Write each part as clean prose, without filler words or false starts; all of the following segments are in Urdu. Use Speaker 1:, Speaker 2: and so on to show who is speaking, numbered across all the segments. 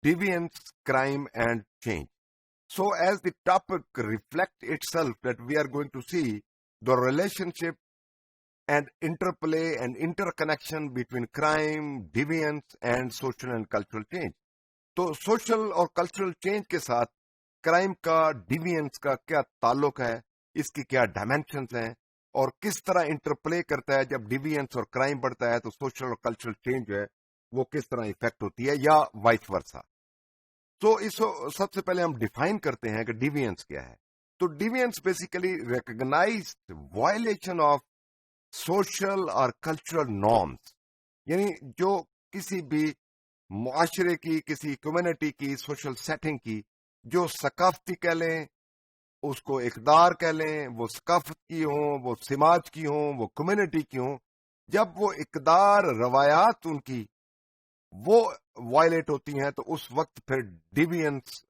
Speaker 1: deviance, crime and change. So as the topic reflects itself, that we are going to see the relationship and interplay and interconnection between crime, deviance and social and cultural change. تو سوشل اور کلچرل چینج کے ساتھ کرائم کا، ڈیوینس کا کیا تعلق ہے، اس کی کیا ڈائمینشنز ہیں، اور کس طرح انٹرپلے کرتا ہے جب ڈیوینس اور کرائم بڑھتا ہے تو سوشل اور کلچرل چینج جو ہے وہ کس طرح افیکٹ ہوتی ہے، یا وائس ورسا. تو اس سب سے پہلے ہم ڈیفائن کرتے ہیں کہ ڈیوینس کیا ہے. تو deviance basically recognised violation of social اور کلچرل نارمز، یعنی جو کسی بھی معاشرے کی، کسی کمیونٹی کی، سوشل سیٹنگ کی جو ثقافتی کہہ لیں، اس کو اقدار کہہ لیں، وہ ثقافت کی ہوں، وہ سماج کی ہوں، وہ کمیونٹی کی ہوں، جب وہ اقدار، روایات ان کی وہ وائلیٹ ہوتی ہیں تو اس وقت پھر ڈیوینس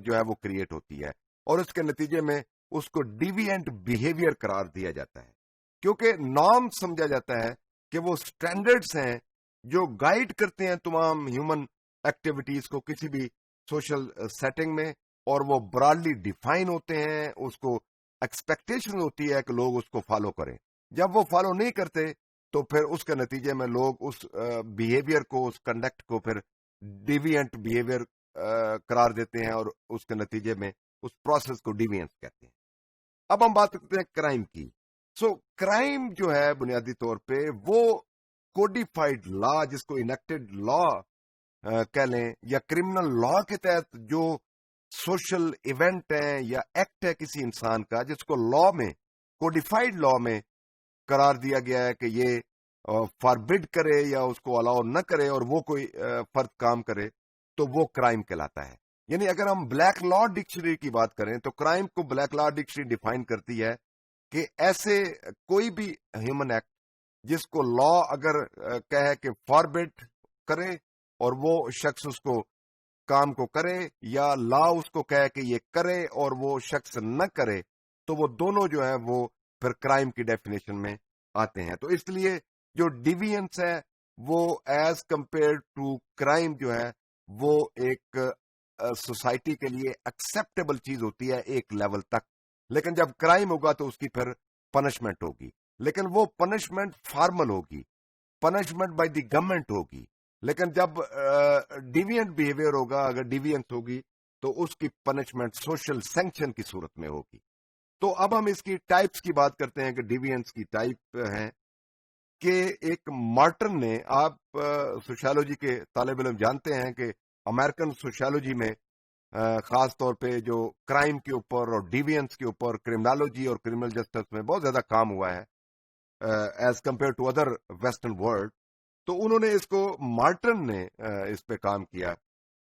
Speaker 1: جو ہے وہ کریٹ ہوتی ہے، اور اس کے نتیجے میں اس کو ڈیوینٹ بیہیویئر قرار دیا جاتا ہے، کیونکہ نارم سمجھا جاتا ہے کہ وہ سٹینڈرڈز ہیں جو گائیڈ کرتے ہیں تمام ہیومن ایکٹیویٹیز کو کسی بھی سوشل سیٹنگ میں، اور وہ براڈلی ڈیفائن ہوتے ہیں. اس کو ایکسپیکٹیشن ہوتی ہے کہ لوگ اس کو فالو کریں. جب وہ فالو نہیں کرتے تو پھر اس کے نتیجے میں لوگ اس بیہیویئر کو، اس کنڈکٹ کو پھر ڈیوینٹ بیہیویئر قرار دیتے ہیں، اور اس کے نتیجے میں اس پروسیس کو ڈیوینس کہتے ہیں. اب ہم بات کرتے ہیں کرائم کی. سو کرائم جو ہے بنیادی طور پہ وہ کوڈیفائڈ لا، جس کو انیکٹڈ لا کہہ لیں، یا کرمنل لا کے تحت جو سوشل ایونٹ ہے یا ایکٹ ہے کسی انسان کا، جس کو لا میں، کوڈیفائڈ لا میں قرار دیا گیا ہے کہ یہ فاربڈ کرے یا اس کو الاؤ نہ کرے، اور وہ کوئی فرد کام کرے تو وہ کرائم کہلاتا ہے. یعنی اگر ہم بلیک لا ڈکشنری کی بات کریں تو کرائم کو بلیک لا ڈکشنری ڈیفائن کرتی ہے کہ ایسے کوئی بھی ہیومن ایکٹ جس کو لا اگر کہے کہ فاربڈ کرے اور وہ شخص اس کو کام کو کرے، یا لا اس کو کہے کہ یہ کرے اور وہ شخص نہ کرے، تو وہ دونوں جو ہے وہ پھر کرائم کی ڈیفینیشن میں آتے ہیں. تو اس لیے جو ڈیوینس ہے وہ ایز کمپیئر ٹو کرائم جو ہے وہ ایک سوسائٹی کے لیے ایکسیپٹیبل چیز ہوتی ہے ایک لیول تک، لیکن جب کرائم ہوگا تو اس کی پھر پنشمنٹ ہوگی، لیکن وہ پنشمنٹ فارمل ہوگی، پنشمنٹ بائی دی گورنمنٹ ہوگی. لیکن جب ڈیوینٹ بیہیویئر ہوگا، اگر ڈیوینس ہوگی تو اس کی پنشمنٹ سوشل سینکشن کی صورت میں ہوگی. تو اب ہم اس کی ٹائپس کی بات کرتے ہیں کہ ڈیوینس کی ٹائپ ہیں کہ ایک مارٹن نے، آپ سوشیالوجی کے طالب علم جانتے ہیں کہ امریکن سوشیالوجی میں خاص طور پہ جو کرائم کے اوپر اور ڈیوینس کے اوپر کرمنالوجی اور کرمنل جسٹس میں بہت زیادہ کام ہوا ہے as compared to other western world. تو انہوں نے اس کو، مارٹن نے اس پہ کام کیا،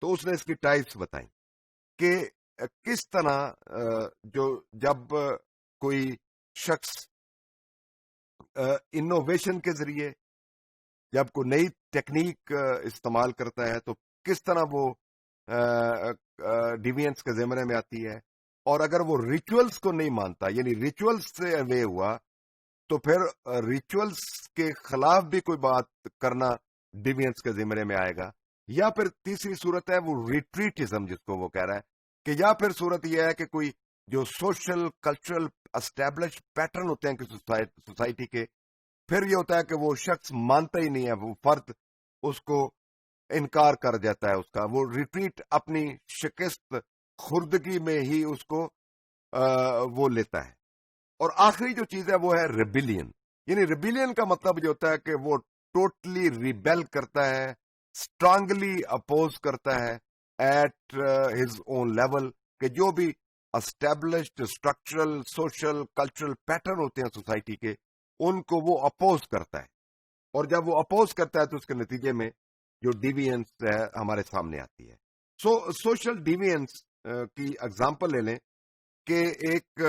Speaker 1: تو اس نے اس کی ٹائپس بتائیں کہ کس طرح جب کوئی شخص انوویشن کے ذریعے جب کوئی نئی ٹیکنیک استعمال کرتا ہے تو کس طرح وہ ڈیوینس کے زمرے میں آتی ہے، اور اگر وہ ریچولز کو نہیں مانتا، یعنی ریچولز سے اوے ہوا، تو پھر ریچولز کے خلاف بھی کوئی بات کرنا ڈیوینس کے زمرے میں آئے گا. یا پھر تیسری صورت ہے وہ ریٹریٹزم، جس کو وہ کہہ رہا ہے کہ یا پھر صورت یہ ہے کہ کوئی جو سوشل کلچرل اسٹیبلش پیٹرن ہوتے ہیں کہ سوسائٹی کے، پھر یہ ہوتا ہے کہ وہ شخص مانتا ہی نہیں ہے، وہ فرد اس کو انکار کر جاتا ہے، اس کا وہ ریٹریٹ اپنی شکست خوردگی میں ہی اس کو وہ لیتا ہے. اور آخری جو چیز ہے وہ ہے ریبیلین. یعنی ریبیلین کا مطلب یہ ہوتا ہے کہ وہ ٹوٹلی ریبیل کرتا ہے، اسٹرانگلی اپوز کرتا ہے ایٹ ہز اون لیول، کہ جو بھی established structural social cultural pattern ہوتے ہیں سوسائٹی کے، ان کو وہ اپوز کرتا ہے. اور جب وہ اپوز کرتا ہے تو اس کے نتیجے میں جو ڈیوینس ہے ہمارے سامنے آتی ہے. سوشل ڈیوینس کی اگزامپل لے لیں کہ ایک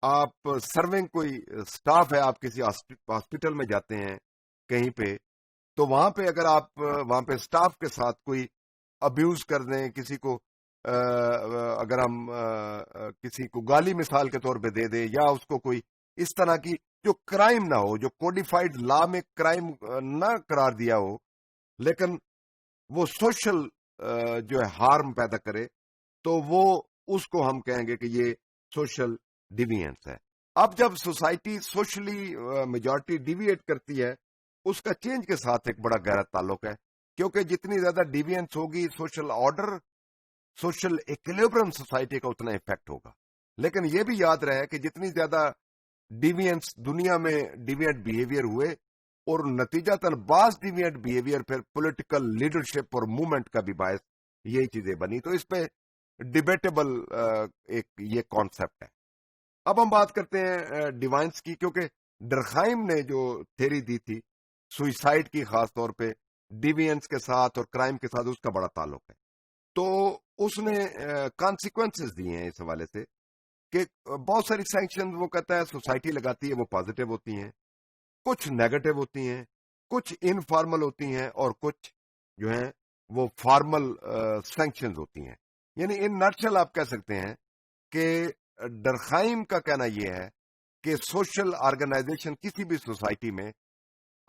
Speaker 1: آپ سرونگ کوئی سٹاف ہے، آپ کسی ہاسپٹل میں جاتے ہیں کہیں پہ، تو وہاں پہ اگر آپ وہاں پہ سٹاف کے ساتھ کوئی ابیوز کر دیں، کسی کو اگر ہم کسی کو گالی مثال کے طور پہ دے دیں، یا اس کو کوئی اس طرح کی جو کرائم نہ ہو، جو کوڈیفائڈ لا میں کرائم نہ قرار دیا ہو، لیکن وہ سوشل جو ہے ہارم پیدا کرے تو وہ اس کو ہم کہیں گے کہ یہ سوشل ڈیویئنس ہے. اب جب سوسائٹی سوشلی میجورٹی ڈیویٹ کرتی ہے اس کا چینج کے ساتھ ایک بڑا گہرا تعلق ہے, کیونکہ جتنی زیادہ ڈیویئنس ہوگی سوشل آرڈر سوشل ایکولیبرم سوسائٹی کا اتنا افیکٹ ہوگا. لیکن یہ بھی یاد رہے کہ جتنی زیادہ ڈیویئنس دنیا میں ڈیویئنٹ بیہیویئر ہوئے اور نتیجہ بعض ڈیویئنٹ بیہیویئر پھر پولیٹیکل لیڈرشپ اور موومنٹ کا بھی باعث یہی چیزیں بنی. تو اس پہ ڈیبیٹیبل ایک یہ کانسیپٹ ہے. اب ہم بات کرتے ہیں ڈیوائنس کی, کیونکہ ڈرخائم نے جو تھیری دی تھی سوئسائڈ کی, خاص طور پہ ڈیویئنس کے ساتھ اور کرائم کے ساتھ اس کا بڑا تعلق ہے. تو اس نے کانسیکوینسز دیے ہیں اس حوالے سے کہ بہت ساری سینکشن وہ کہتا ہے سوسائٹی لگاتی ہے وہ پازیٹیو ہوتی ہیں, کچھ نیگیٹو ہوتی ہیں, کچھ انفارمل ہوتی ہیں, اور کچھ جو ہیں وہ فارمل سینکشنز ہوتی ہیں. یعنی ان نٹشل آپ کہہ سکتے ہیں کہ ڈرخائم کا کہنا یہ ہے کہ سوشل آرگنائزیشن کسی بھی سوسائٹی میں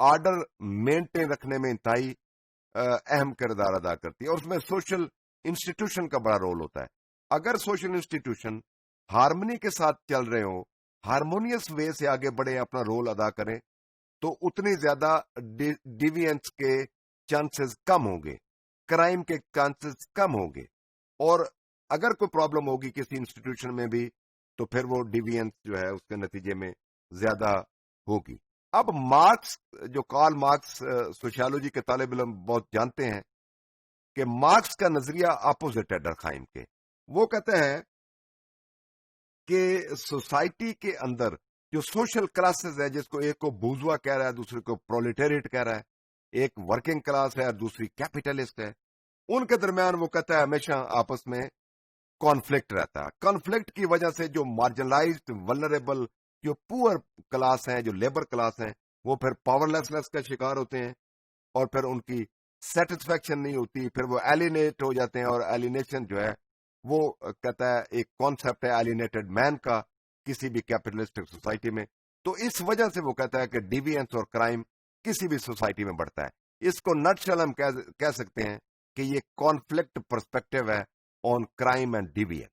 Speaker 1: آرڈر مینٹین رکھنے میں انتہائی اہم کردار ادا کرتی ہے, اور اس میں سوشل انسٹیٹیوشن کا بڑا رول ہوتا ہے. اگر سوشل انسٹیٹیوشن ہارمنی کے ساتھ چل رہے ہوں, ہارمونیس وے سے آگے بڑھیں, اپنا رول ادا کریں, تو اتنی زیادہ ڈیویئنس کے چانسز کم ہوں گے, کرائم کے چانسز کم ہوں گے, اور اگر کوئی پرابلم ہوگی کسی انسٹیٹیوشن میں بھی تو پھر وہ ڈیویئنس جو ہے اس کے نتیجے میں زیادہ ہوگی. اب مارکس, جو کارل مارکس سوشیالوجی کے طالب علم بہت جانتے ہیں کہ مارکس کا نظریہ اپوزٹ ہے ڈرخائم کے. وہ کہتے ہیں کہ سوسائٹی کے اندر جو سوشل کلاسز ہے, جس کو ایک کو بوزوا کہہ رہا ہے, دوسرے کو پرولیٹیریٹ کہہ رہا ہے, ایک ورکنگ کلاس ہے اور دوسری کیپیٹلسٹ ہے, ان کے درمیان وہ کہتا ہے ہمیشہ آپس میں کانفلکٹ رہتا ہے. کانفلکٹ کی وجہ سے جو مارجنلائزڈ ولنریبل جو پور کلاس ہیں, جو لیبر کلاس ہیں, وہ پھر پاور لیسنس کا شکار ہوتے ہیں, اور پھر ان کی سیٹسفیکشن نہیں ہوتی, پھر وہ ایلینیٹ ہو جاتے ہیں. اور ایلینیشن جو ہے وہ کہتا ہے ایک کانسیپٹ ہے ایلینیٹڈ مین کا کسی بھی کیپٹلسٹک سوسائٹی میں. تو اس وجہ سے وہ کہتا ہے کہ ڈیویئنس اور کرائم کسی بھی سوسائٹی میں بڑھتا ہے. اس کو نٹشل ہم کہہ سکتے ہیں کہ یہ کانفلکٹ پرسپیکٹو ہے آن کرائم اینڈ ڈیویئنس.